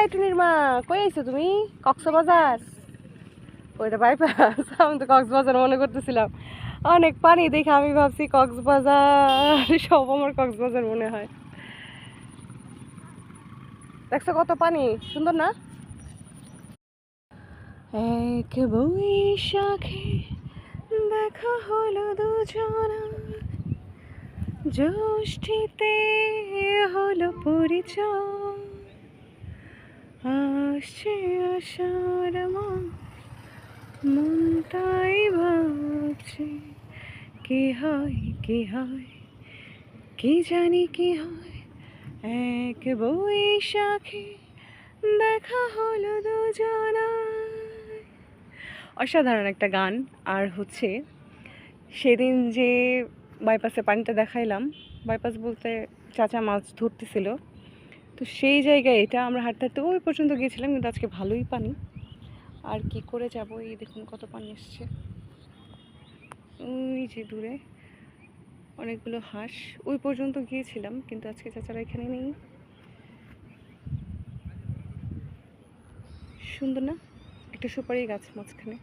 একটু নির্মা কই আইছো তুমি? কক্সবাজার? ওইটা বাইপাস। আমি তো কক্সবাজার মনে করতেছিলাম, অনেক পানি দেখে আমি ভাবছি কক্সবাজার, সব আমার কক্সবাজার মনে হয়। দেখছো কত পানি, সুন্দর না? এক বৈশাখে দেখা হলো দুজনা, জ্যৈষ্ঠীতে হলো পরিচয়, আসছে আষাঢ় মাস, মন তাই ভাবছে কি হয় কি হয়, কি জানি কি হয়। এক বৈশাখে দেখা হলো দুজনায়। অসাধারণ একটা গান। আর হচ্ছে সেদিন যে বাইপাসে পানিটা দেখাইলাম, বাইপাস বলতে চাচা মাছ ধরতেছিল, তো সেই জায়গায় এটা আমরা হাঁটতে হাঁটতে ওই পর্যন্ত গিয়েছিলাম, কিন্তু আজকে ভালোই পানি। আর কি করে যাব, এই দেখুন কত পানি এসছে। ওই যে দূরে অনেকগুলো হাঁস, ওই পর্যন্ত গিয়েছিলাম, কিন্তু আজকে চাচারা এখানে নেই। সুন্দর না? একটা সুপারি গাছ মাঝখানে।